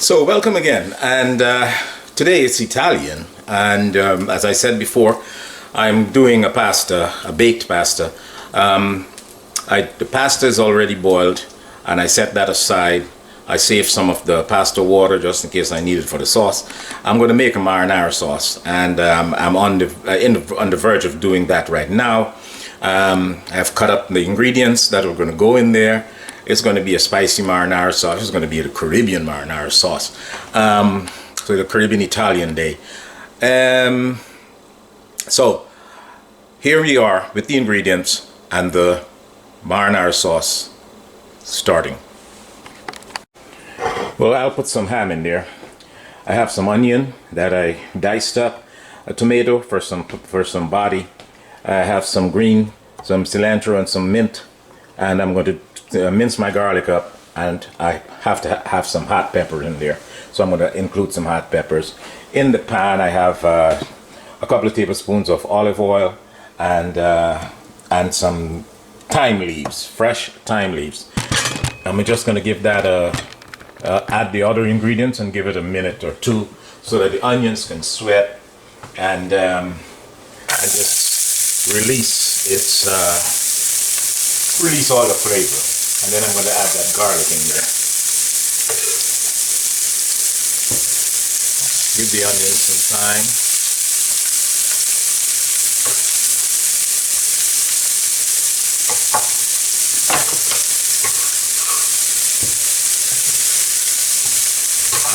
So welcome again, and today it's Italian, and as I said before, I'm doing a pasta, a baked pasta. The pasta is already boiled, and I set that aside. I saved some of the pasta water just in case I need it for the sauce. I'm going to make a marinara sauce, and I'm on the verge of doing that right now. I've cut up the ingredients that are going to go in there. It's going to be a spicy marinara sauce. It's going to be the Caribbean marinara sauce. So the Caribbean Italian day. So here we are with the ingredients and the marinara sauce starting. Well, I'll put some ham in there. I have some onion that I diced up, a tomato for some body. I have some green, some cilantro and some mint, and I'm going to mince my garlic up, and I have to have some hot pepper in there, so I'm going to include some hot peppers. In the pan I have a couple of tablespoons of olive oil and some thyme leaves, fresh thyme leaves. I'm just going to give that add the other ingredients and give it a minute or two so that the onions can sweat and just release all the flavor. And then I'm going to add that garlic in there. Give the onions some time.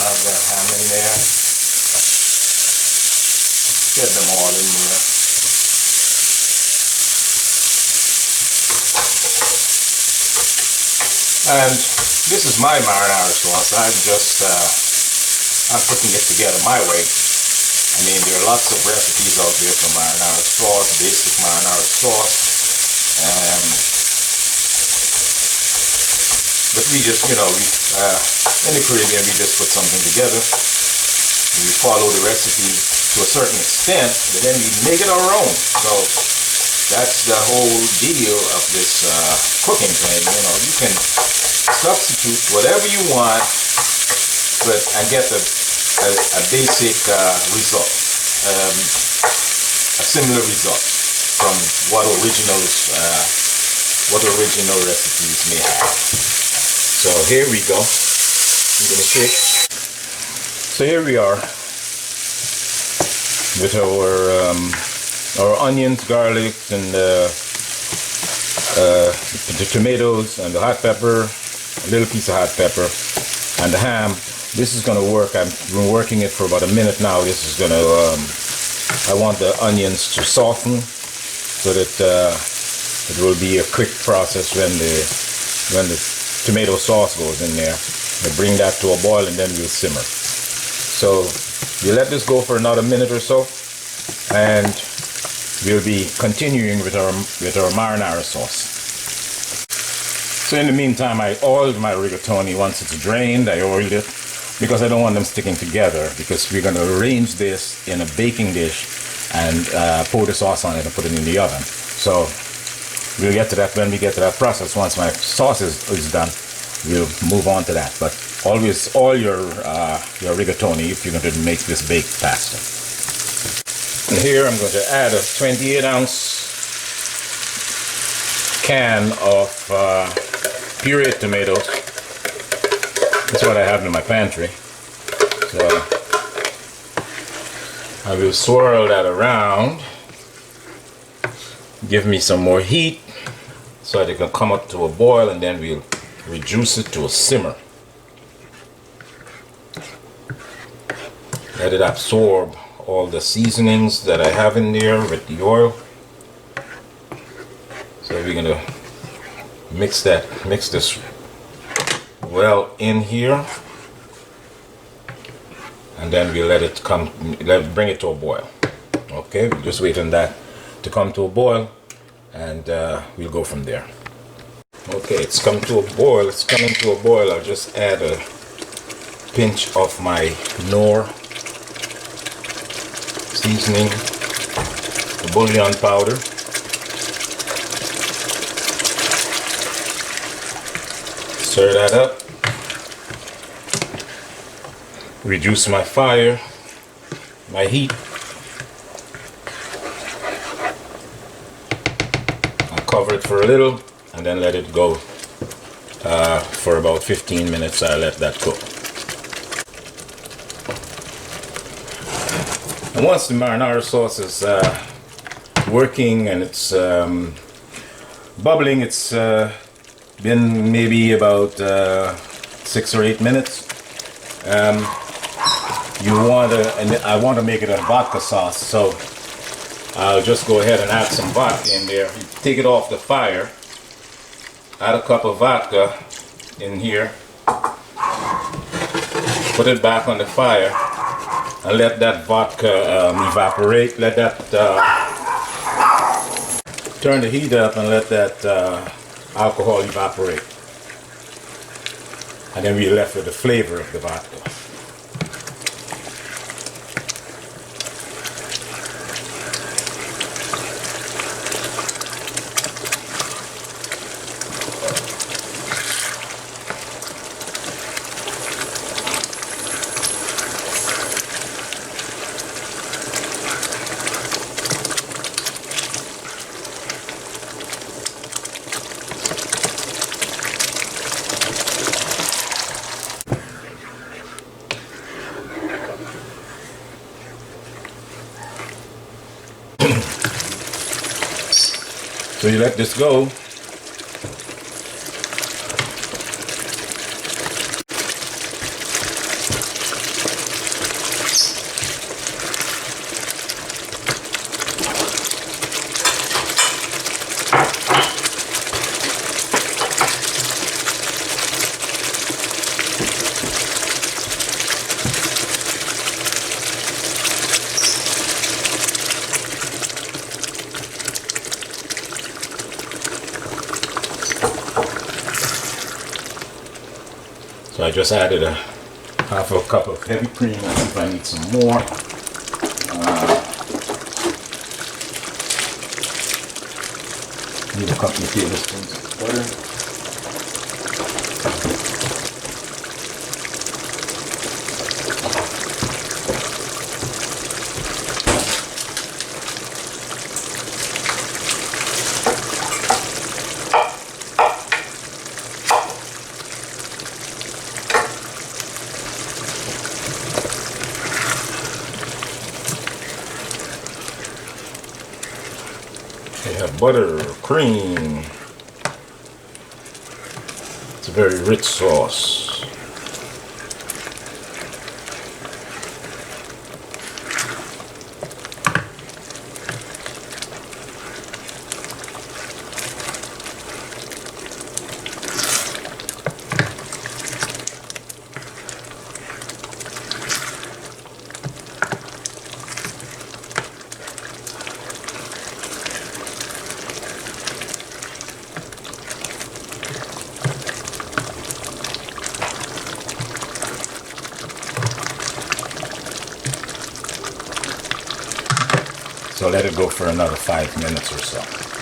Add that ham in there. Get them all in there. And this is my marinara sauce. I'm putting it together my way. I mean, there are lots of recipes out there for marinara sauce, basic marinara sauce. But we just, in the Caribbean, we just put something together. We follow the recipe to a certain extent, but then we make it our own. So that's the whole deal of this cooking thing. You can substitute whatever you want, and get a basic result, a similar result from what original recipes may have. So here we go. I'm gonna shake. So here we are with our onions, garlic, and the tomatoes and the hot pepper, a little piece of hot pepper, and the ham. This is going to work. I've been working it for about a minute now. This is going to, I want the onions to soften so that it will be a quick process when the tomato sauce goes in there. We'll bring that to a boil and then we'll simmer. So we let this go for another minute or so, and we'll be continuing with our marinara sauce. So in the meantime, I oiled my rigatoni. Once it's drained, I oiled it because I don't want them sticking together, because we're going to arrange this in a baking dish and pour the sauce on it and put it in the oven. So we'll get to that when we get to that process. Once my sauce is done, we'll move on to that. But always oil your rigatoni if you're going to make this baked pasta. And here I'm going to add a 28-ounce can of pureed tomatoes. That's what I have in my pantry. So I will swirl that around. Give me some more heat so that it can come up to a boil, and then we'll reduce it to a simmer. Let it absorb all the seasonings that I have in there with the oil. So we're gonna mix this well in here, and then we bring it to a boil. Okay, we'll just wait on that to come to a boil, and we'll go from there. Okay, it's come to a boil. It's coming to a boil. I'll just add a pinch of my Knorr seasoning, the bouillon powder. Stir that up. reduce my fire, my heat. I'll cover it for a little and then let it go for about 15 minutes. I'll let that cook. And once the marinara sauce is working and it's bubbling, it's been maybe about 6 or 8 minutes. I want to make it a vodka sauce, so I'll just go ahead and add some vodka in there. Take it off the fire, add a cup of vodka in here, put it back on the fire, and let that vodka evaporate. Let that turn the heat up and let that alcohol evaporate. And then we're left with the flavor of the vodka. So you let this go. So I just added a half a cup of heavy cream. I think I need some more. Need a couple of tablespoons of butter. They have butter, cream. It's a very rich sauce. So let it go for another 5 minutes or so.